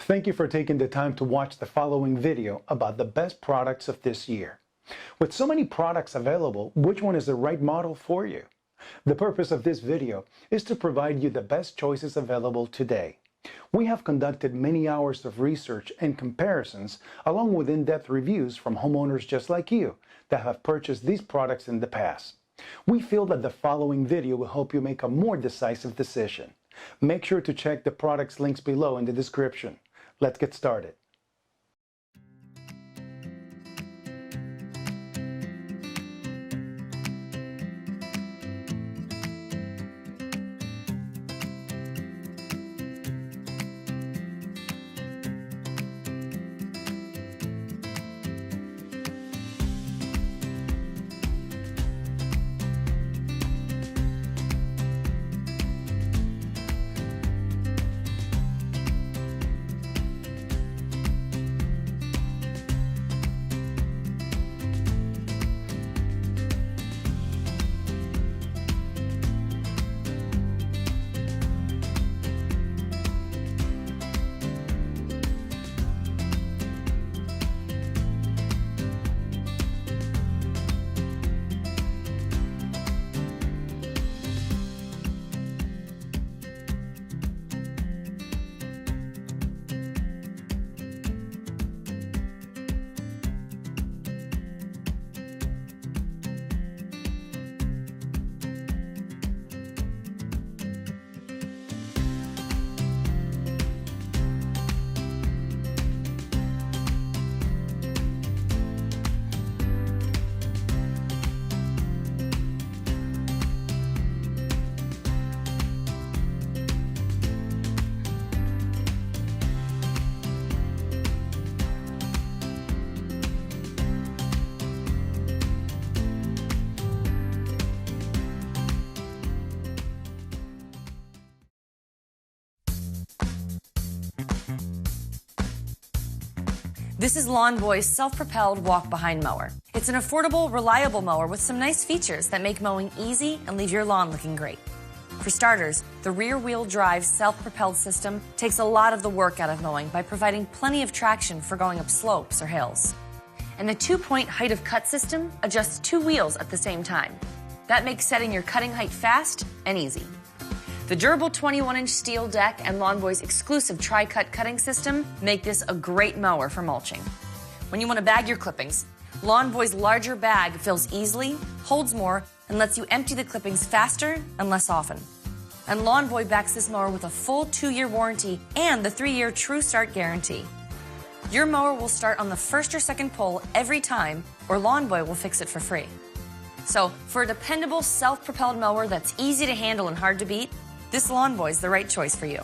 Thank you for taking the time to watch the following video about the best products of this year. With so many products available, which one is the right model for you? The purpose of this video is to provide you the best choices available today. We have conducted many hours of research and comparisons along with in-depth reviews from homeowners just like you that have purchased these products in the past. We feel that the following video will help you make a more decisive decision. Make sure to check the products links below in the description. Let's get started. This is Lawn Boy's self-propelled walk-behind mower. It's an affordable, reliable mower with some nice features that make mowing easy and leave your lawn looking great. For starters, the rear-wheel drive self-propelled system takes a lot of the work out of mowing by providing plenty of traction for going up slopes or hills. And the 2-point height of cut system adjusts 2 wheels at the same time. That makes setting your cutting height fast and easy. The durable 21-inch steel deck and Lawn Boy's exclusive tri-cut cutting system make this a great mower for mulching. When you want to bag your clippings, Lawn Boy's larger bag fills easily, holds more, and lets you empty the clippings faster and less often. And Lawn Boy backs this mower with a full 2-year warranty and the 3-year True Start guarantee. Your mower will start on the first or second pull every time, or Lawn Boy will fix it for free. So, for a dependable self-propelled mower that's easy to handle and hard to beat, this Lawn Boy's the right choice for you.